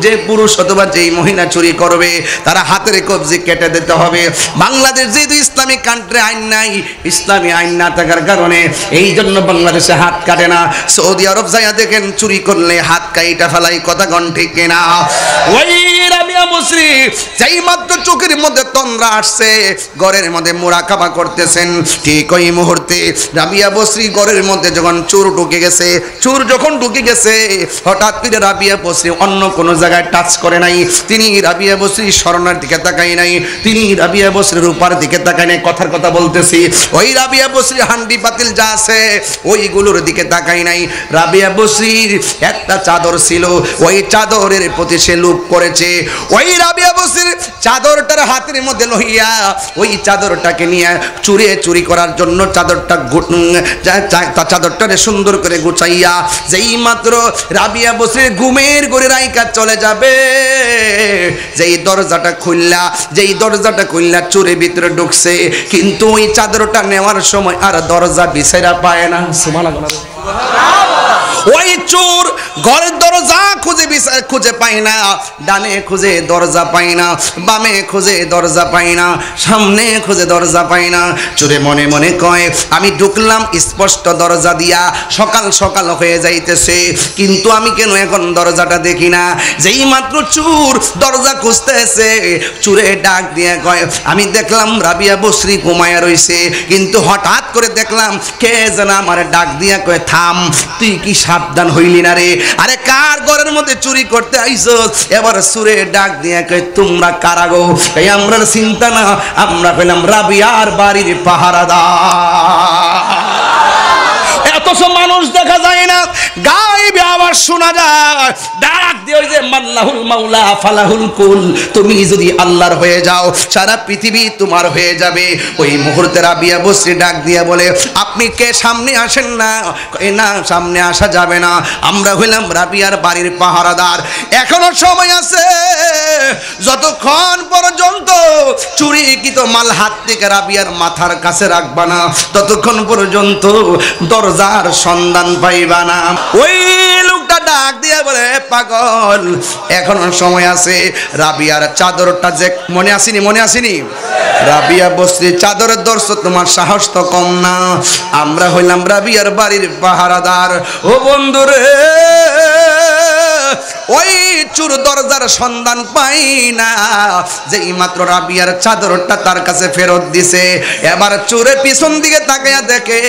S1: যে পুরুষ অথবা যেই মহিলা চুরি করবে তারা হাতের কবজি কেটে দিতে হবে। বাংলাদেশ যেহেতু ইসলামিক কান্ট্রি, আইন নাই, ইসলামী আইন না থাকার কারণে এই জন্য বাংলাদেশে হাত কাটে না। সৌদি আরব যাইয়া দেখেন চুরি করলে হাত কাইটা ফেলাই। কথা কোন ঠিক কিনা? ওই রাবিয়া বসরি যেই মাত্র চোখের মধ্যে তন্দ্রা আসছে, ঘরের মধ্যে মুরাকাবা করতেছেন, ঠিক ওই মুহূর্তে রাবিয়া বসরি ঘরের মধ্যে যখন চোর ঢুকে গেছে, চোর যখন ঢুকে গেছে, হঠাৎ করে রাবিয়া বসরি অন্য কোনো জায়গায় টাচ করে নাই। তিনি রাবিয়া বসরি স্মরণের দিকে তাকাই নাই, তিনি রাবিয়া বসরির রূপার দিকে তাকাই নাই। কথার কথা বলতেছি, ওই রাবিয়া বসরি হান্ডি পাতিল যা আছে ওইগুলোর দিকে তাকাই নাই। রাবিয়া বসরির একটা চাদর ছিল, ওই চাদরের প্রতি সে লোভ করেছে। ওই রাবিয়া বসরির চাদরটার হাতের মধ্যে লইয়া ওই চাদরটাকে নিয়ে চুরি করার জন্য চাদরটারে সুন্দর করে গুছাইয়া যেই মাত্র রাবিয়া বসরির ঘুমের ঘরে রাইকা চলে যাবে, যেই দরজাটা খুললা চোরের ভিতরে ঢুকছে, কিন্তু ওই চাদরটা নেওয়ার সময় আর দরজা বিছাইরা পায় না। সুবহানাল্লাহ। ওই চোর ঘরের দরজা খুঁজে পায় না, ডানে খুঁজে দরজা পায় না, বামে খুঁজে দরজা পায় না, সামনে খুঁজে দরজা পায় না। চোরে মনে মনে কয় আমি ঢুকলাম স্পষ্ট দরজা দিয়া, সকাল হয়ে যাইতেছে, কিন্তু আমি কেন এখন দরজাটা দেখি না? যেই মাত্র চোর দরজা খুঁজতেছে, চোরে ডাক দিয়ে কয় আমি দেখলাম রাবিয়া বসরি ঘুমায়া রইছে, কিন্তু হঠাৎ করে দেখলাম কে যেন আমার ডাক দিয়া কয় থাম, তুই কি সাবধান হইলি না রে? আরে কার ঘরের মধ্যে চুরি করতে আইছো? এবার সুরে ডাক দিয়ে কই তোমরা কারা গো? এই আমরার চিন্তা না, আমরা হইলাম রাবিয়ার বাড়ির পাহারাদার। এতসব মানুষ দেখা যায় না, গায়েবে আবার শোনা যায় ডাক দিয়ে ওই যে মাল্লাহুল মাওলা ফালাহুল কুল, তুমি যদি আল্লাহর হয়ে যাও সারা পৃথিবী তোমার হয়ে যাবে। ওই মুহূর্তে রাবিয়া বসরি ডাক দিয়ে বলে আপনি কে, সামনে আসেন না। কই না সামনে আসা যাবে না, আমরা হইলাম রাবিয়ার বাড়ির পাহারাদার। এখনো সময় আছে, যতক্ষণ পর্যন্ত চুরিকৃত মাল হাত থেকে রাবিয়ার মাথার কাছে রাখবা না ততক্ষণ পর্যন্ত দরজার সন্ধান পাইবা না। ওই লোকটা ডাক দিয়ে বলে পাগল, এখনো সময় আছে। রাবিয়ার চাদরটা যে মনে আসেনি, মনে আসেনি? রাবিয়া বসরি চাদরের দর্শ, তোমার সাহস তো কম না। আমরা হইলাম রাবিয়ার বাড়ির পাহারাদার। ও বন্ধুরে, ওই চুর দরজার সন্ধান পাই না, যেই মাত্র রাবিয়ার চাদরটা তার কাছে ফেরত দিছে, এবার চোরের পিছন দিকে তাকায়া দেখে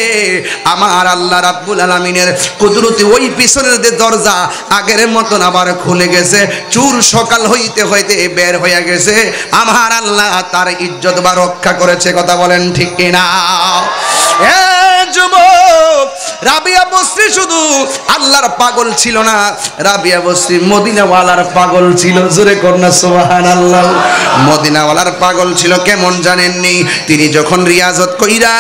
S1: আমার আল্লাহ রাব্বুল আলামিনের কুদরতি ওই পিছনের যে দরজা আগের মতন আবার খুলে গেছে। চোর সকাল হইতে হইতে বের হয়ে গেছে। আমার আল্লাহ তার ইজ্জত বা রক্ষা করেছে। কথা বলেন ঠিক কিনা? এ যুবক, রাবিয়া বসরি শুধু আল্লাহর পাগল ছিল না, রাবিয়া বসরি মদিনাওয়ালার পাগল ছিল। জোরে করনা সুবহানাল্লাহ। মদিনাওয়ালার পাগল ছিল কেমন জানেননি? তিনি যখন রিয়াজত কইরা,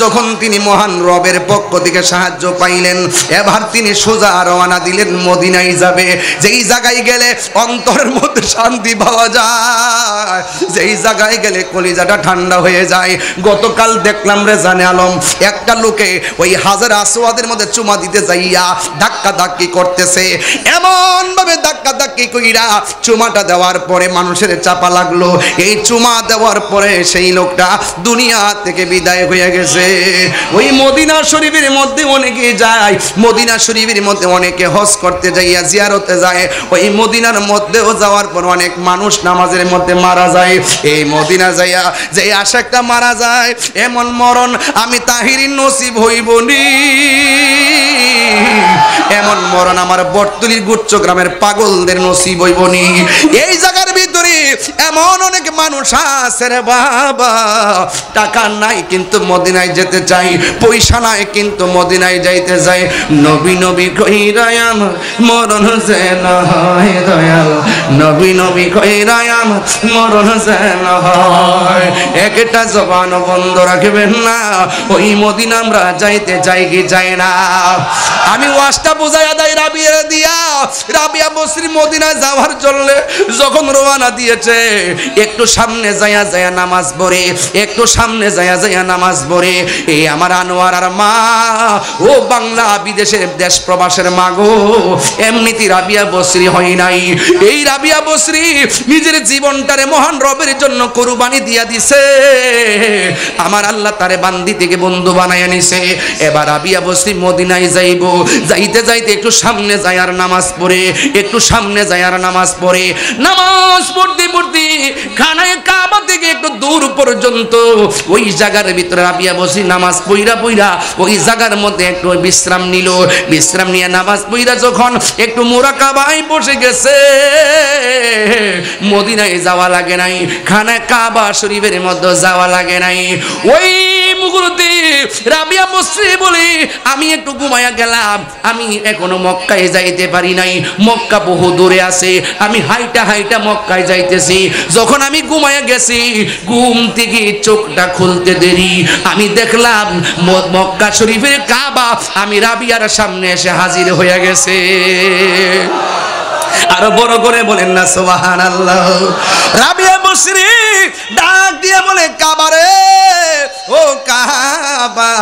S1: যখন তিনি মহান রবের পক্ষ থেকে সাহায্য পাইলেন, এবার তিনি সোজা রওনা দিলেন মদিনায় যাবে। যেই জায়গায় গেলে অন্তরের মধ্যে শান্তি পাওয়া যায়, যেই জায়গায় গেলে কলিজাটা ঠান্ডা হয়ে যায়। গতকাল দেখলাম রে জানে আলম, একটা লোকে ওই হাজার আসওয়াদের মধ্যে চুমা দিতে যাইয়া ধাক্কা ধাক্কি করতেছে। এমন ভাবে ধাক্কা ধাক্কি কইরা চুমাটা দেওয়ার পরে মানুষের চাপা লাগলো। এই চুমা দেওয়ার পরে সেই লোকটা দুনিয়া থেকে বিদায় হয়ে গেছে। ওই মদিনা শরীফের মধ্যে অনেকে যায়, মদিনা শরীফের মধ্যে অনেকে হজ করতে যাইয়া জিয়ারতে যায়। ওই মদিনার মধ্যেও যাওয়ার পর অনেক মানুষ নামাজের মধ্যে মারা যায়। এই মদিনা যাইয়া যে আশাকটা মারা যায়, এমন মরণ আমি তাহিরিন নসিব হইবনি। এমন মরণ আমার বটতলির গুচ্ছ গ্রামের পাগলদের নসিব হইবনি। এই জায়গার ভিতরে এমন অনেক মানুষ আছে রে বাবা, টাকা নাই কিন্তু মদিনায় যেতে চাই, পয়সা নাই কিন্তু মদিনায় যাইতে চাই। নবী নবী কইরাই আমার মরণ যেন হয় দয়াল, নবী নবী কইরাই আমার মরণ যেন হয়। একটা জবান বন্ধ রাখবেন না, ওই মদিনা আমরা যাইতে চাই কি চাই না? আমি ওয়াজটা বুঝাইয়া দেই রাবিয়া দিয়া। রাবিয়া বসরি মদিনা যাওয়ার জন্য যখন রওনা দিয়েছে, একটু সামনে যায়া যায়া নামাজ পড়ে, একটু সামনে যায়া যায়া নামাজ পড়ে। এই আমার আনোয়ার আর মা, ও বাংলা বিদেশের দেশ প্রবাসের মা গো, এমনিতে রাবিয়া বসরি হয় নাই। এই রাবিয়া বসরি নিজের জীবনটারে মহান রবের জন্য কুরবানি দিয়া দিছে। আমার আল্লাহ তারে বান্দি থেকে বন্ধু বানায় নিছে। এবার রাবিয়া বসরি মদিনায় যাইব, যাইতে যাইতে একটু সামনে যায় আর নামাজ পড়ে, একটু সামনে যায় আর নামাজ পড়ে। নামাজ পড়তে পড়তে খানায় কাবা থেকে একটু দূর পর্যন্ত ওই জায়গার ভিতরে রাবিয়া বসরি নামাজ পইরা পইরা ওই জায়গার মধ্যে একটু বিশ্রাম নিল। বিশ্রাম নিয়ে নামাজ পইরা যখন একটু মুরাকাবায় বসে গেছে, মদিনায় যাওয়া লাগে নাই, খানায় কাবা শরীফের মধ্যে যাওয়া লাগে নাই। ওই মুহূর্তে রাবিয়া বসরি বলে আমি একটু ঘুমায়া গেলাম, আমি এখনো মক্কায় যাইতে পারি নাই, মক্কা বহু দূরে আছে, আমি হাইটা হাইটা মক্কায় যাইতেছি। যখন আমি ঘুমায়া গেছি, ঘুম থেকে চোখটা খুলতে দেরি, আমি দেখলাম মক্কা শরীফের কাবা আমি রাবিয়ার সামনে এসে হাজির হয়ে গেছে। আরো বড় করে বলেন না সুবহানাল্লাহ। রাবিয়া বসরি ডাক দিয়ে বলে কাবা রে, ও কাবা,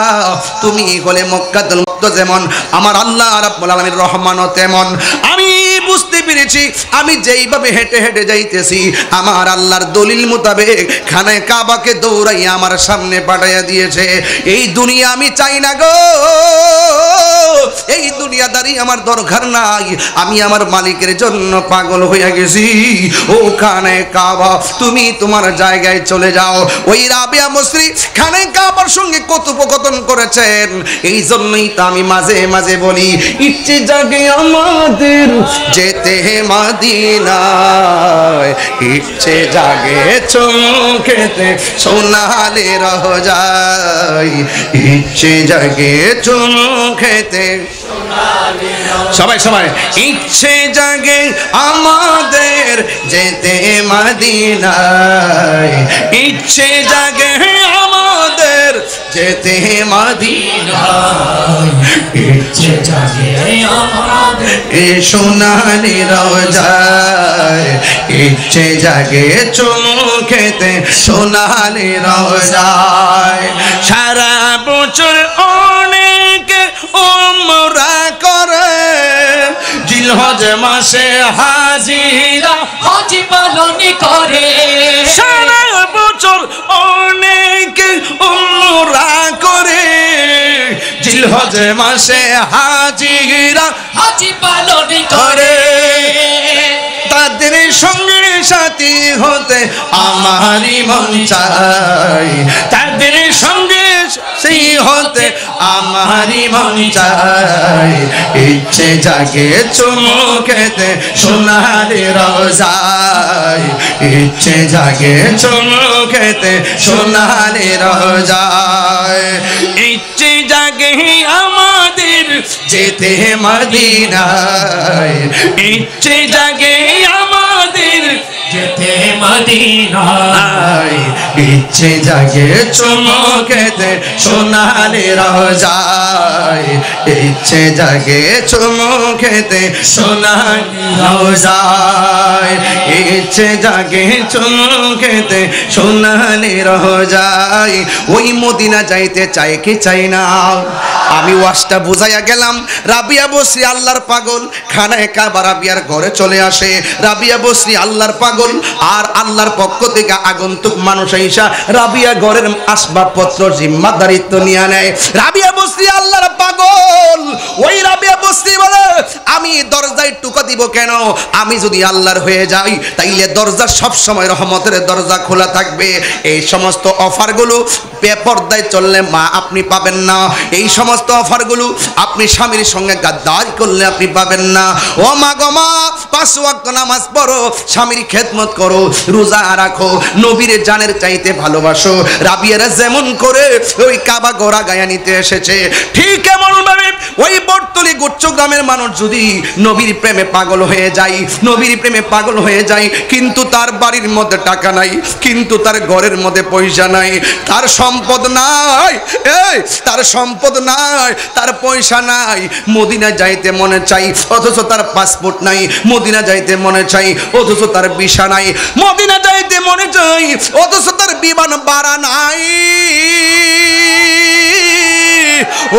S1: তুমি হলে মক্কাতুল মুক্ত যেমন আমার আল্লাহ রাব্বুল আলামিন রহমানও তেমন। আমি বুঝতে পেরেছি আমি যেইভাবে হেঁটে হেঁটে যাইতেছি আমার আল্লাহর দলিল মোতাবেক খানায় কাবাকে দৌড়াইয়া আমার সামনে পাঠাইয়া দিয়েছে। এই দুনিয়া আমি চাই না গো, এই দুনিয়াদারি আমার দরকার নাই, আমি আমার মালিকের জন্য পাগল হয়ে গেছি। ও খানায় কাবা তুমি তোমার জায়গায় চলে যাও। ওই রাবিয়া মসরি খানায় কাবার সঙ্গে কথোপকথন করেছেন, এই জন্যই তো আমি মাঝে মাঝে বলি ইচ্ছে জাগে আমাদের যেতে মদিনায়, ইচ্ছে জাগে চোখেতে সোনালি রোজায়, ইচ্ছে জাগে চোখেতে সবাই সবাই ইচ্ছে জাগে আমাদের যেতে মদিনায়, ইচ্ছে জাগে আমাদের যেতে মদিনায়, ইচ্ছে জাগে আমাদের এ সোনালি রোজায়, ইচ্ছে জাগে চোখেতে সোনালি রোজায়। সারা বছর অনেকে উমরা করে, জিলহজ মাসে হাজিরা
S2: হাজি পালন করে,
S1: সারা বছর অনেকে উমরা করে, জিলহজ মাসে হাজিরা
S2: হাজি পালন করে।
S1: করে। তাদের সঙ্গে সাথী হতে আমারই মন চাই, তাদের সঙ্গে সেই হতে আমারই মন চাই, ইচ্ছে জাগে চুমু খেতে সোনালি রোজায়, ইচ্ছে জাগে চুমু খেতে সোনালি রোজায়, ইচ্ছে জাগে আমাদের যেতে মদিনায়, ইচ্ছে জাগে আমাদের
S2: যেতে মদিনায়,
S1: ইচ্ছে জাগে চুমু খেতে সোনালি রোজায়, ইচ্ছে জাগে চুমু খেতে সোনালি রোজায়, ইচ্ছে জাগে চুমু খেতে সোনালি রোজায়। ওই মদিনা যাইতে চাই কি চাই না? আমি ওয়াজটা বুঝাইয়া গেলাম। রাবিয়া বসরি আল্লাহর পাগল, খানায় কাবা রাবিয়ার ঘরে চলে আসে। রাবিয়া বসরি আল্লাহর পাগল, আর আল্লাহর পক্ষ থেকে আগন্তুক মানুষ আইসা রাবিয়া ঘরের আসবাবপত্র জিম্মাদারিত্ব নিয়ে নেয়। রাবিয়া বসরি আল্লাহর পাগল, ওই রাবিয়া বসরি বলে আমি দরজায় টুকা দিব কেন? আমি যদি আল্লাহর হয়ে যাই তাইলে দরজা সব সময় রহমতের দরজা খোলা থাকবে। এই সমস্ত অফারগুলো বেপরদায় চললে মা আপনি পাবেন না, এই সমস্ত অফারগুলো আপনি স্বামীর সঙ্গে গাদ্দারি করলে আপনি পাবেন না। ও মা গো মা, 5 ওয়াক্ত নামাজ পড়ো, স্বামীর খেদমত করো, রোজা রাখো, নবীর জানের চাইতে ভালোবাসো। রাবিয়ারা যেমন করে ওই কাবা গোরা গায়া নিতে এসেছে, ঠিক এমন ভাবে ওই বটতলী গুচ্ছ গ্রামের মানুষ যদি নবীর প্রেমে পাগল হয়ে যায়, নবীর প্রেমে পাগল হয়ে যায়, কিন্তু তার বাড়ির মধ্যে টাকা নাই, কিন্তু তার ঘরের মধ্যে পয়সা নাই, তার সম্পদ নাই, এই তার সম্পদ নাই, তার পয়সা নাই, মদিনা যাইতে মনে চাই অথচ তার পাসপোর্ট নাই, মদিনা যাইতে মনে চাই অথচ তার ভিসা নাই, মদিনা যাইতে মনে চাই অথচ তার বিমান ভাড়া নাই।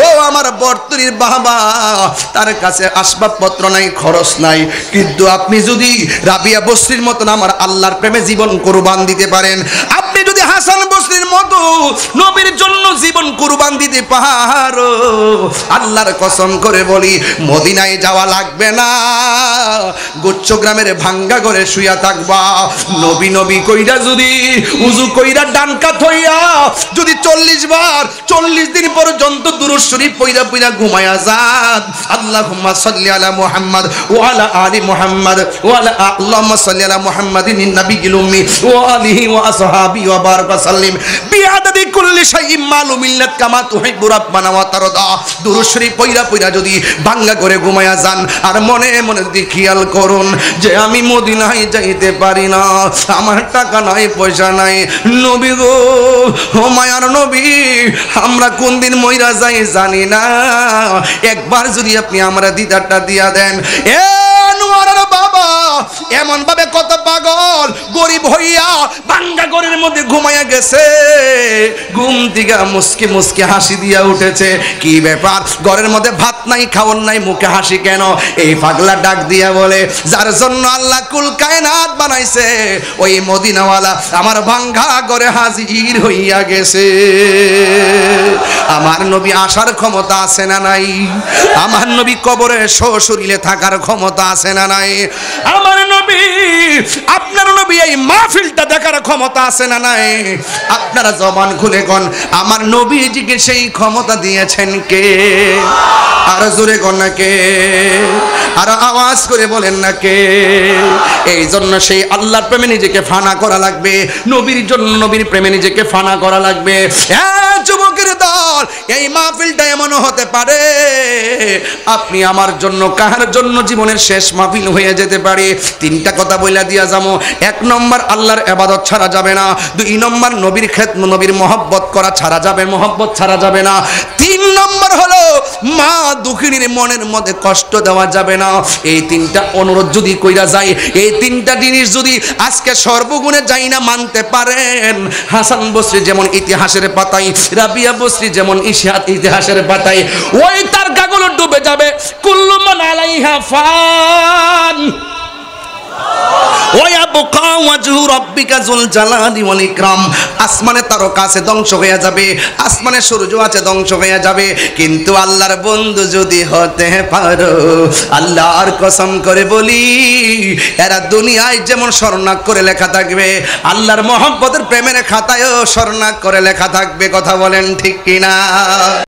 S1: ও আমার বর্তনীর বাবা, তার কাছে আসবাবপত্র নাই, খরচ নাই, কিন্তু আপনি যদি রাবিয়া বসরির মতন আমার আল্লাহর প্রেমে জীবন কুরবান দিতে পারেন, আপনি যদি হাসান বসরির মতো নবীর জন্য জীবন কুরবান দিতে পারো, আল্লাহর কসম করে বলি মদিনায় যাওয়া লাগবে না, গুচ্ছ গ্রামের ভাঙ্গা ঘরে শুয়া থাকবা। নবী নবী কইরা যদি উজু কইরা ডান কাত হইয়া যদি 40 বার 40 দিন পর্যন্ত দুরূদ শরীফ পইরা পইরা ঘুমায়া যান, আল্লাহুম্মা সাল্লি আলা মুহাম্মদ ওয়া আলা আলি মুহাম্মদ ওয়া আলা আল্লাহুম্মা সাল্লি আলা মুহাম্মাদিন নবিয়্যিল উম্মি ওয়া আলিহি ওয়া আসহাবিহি ওয়া বারাক ওয়া সাল্লিম বিআদাদি কুল্লি শাইইন মালুমিল্লাত কামা তুহিব্বু রাব্বানা ওয়া তারদা। দুরূদ শরীফ পইরা পইরা যদি ভাঙ্গা করে ঘুমায়া যান, আর মনে মনে যদি খেয়াল করুন যে আমি মদিনায় যাইতে পারি না, আমার টাকা নাই, পয়সা নাই, নবী গো ও মায়ার নবী, আমরা কোন দিন মইরা যাই জানি না, একবার যদি আপনি আমরা দিদারটা দিয়া দেন। এ নোয়ারের বাবা এমন ভাবে কত পাগল গরিব হইয়া ভাঙ্গা ঘরের মধ্যে ঘুমাইয়া গেছে, ঘুম থেকে মুস্কি মুস্কি হাসি দিয়া উঠেছে। কি ব্যাপার, ঘরের মধ্যে ভাত নাই, খাওয়ার নাই, মুখে হাসি কেন? এই পাগলা ডাক দিয়া বলে, যার জন্য আল্লাহ কুল কায়নাত বানাইছে ওই মদিনাওয়ালা আমার ভাঙ্গা ঘরে হাজির হইয়া গেছে। আমার নবী আসার ক্ষমতা আছে না নাই? আমার নবী কবরে সশরীরে থাকার ক্ষমতা আছে না নাই? আমার নবী, আপনার নবী এই মাহফিলটা দেখার ক্ষমতা আছে না নাই? আপনারা জবান খুলে কোন আমার নবীজিকে সেই ক্ষমতা দিয়েছেন কে? আর জোরে কোন না কে? আর আওয়াজ করে বলেন না কে? এই জন্য সেই আল্লাহর প্রেমে নিজেকে ফানা করা লাগবে, নবীর জন্য নবীর প্রেমে নিজেকে ফানা করা লাগবে। যুবকের দল, এই মাহফিলটা এমনও হতে পারে আপনি আমার জন্য কাহার জন্য জীবনের শেষ মাহফিল হয়ে যেতে পারে। তিনটা কথা বইলা দিয়া যাবো। এক নম্বর, আল্লাহর ইবাদত ছাড়া যাবে না। দুই নম্বর, নবীর খেদমত নবীর মহব্বত করা ছাড়া যাবে, মহব্বত ছাড়া যাবে না। তিন নম্বর হলো মা দুঃখিনীর মনের মধ্যে কষ্ট দেওয়া যাবে না। এই তিনটা অনুরোধ যদি কইরা যায়, এই তিনটা জিনিস যদি আজকে সর্বগুণে যাই না মানতে পারেন, হাসান বসরি যেমন ইতিহাসের পাতায়, রাবিয়া বসরি যেমন ইতিহাসের পাতায় ওই তার কাগজ ডুবে যাবে। কুল্লু মান আলাইহা ফান ওয়ায়াবকা ওয়াজহু রাব্বিকা যুল জালালি ওয়াল ইকরাম। আসমানে তারকা আছে, ধ্বংস হয়ে যাবে, আসমানে সূর্য আছে, ধ্বংস হয়ে যাবে, কিন্তু আল্লাহর বন্ধু যদি হতে পারো, আল্লাহর কসম করে বলি, এরা দুনিয়ায় যেমন স্বর্ণাক্ষরে লেখা থাকবে, আল্লাহর মহব্বতের প্রেমের খাতায়ও স্বর্ণাক্ষরে লেখা থাকবে। কথা বলেন ঠিক কিনা?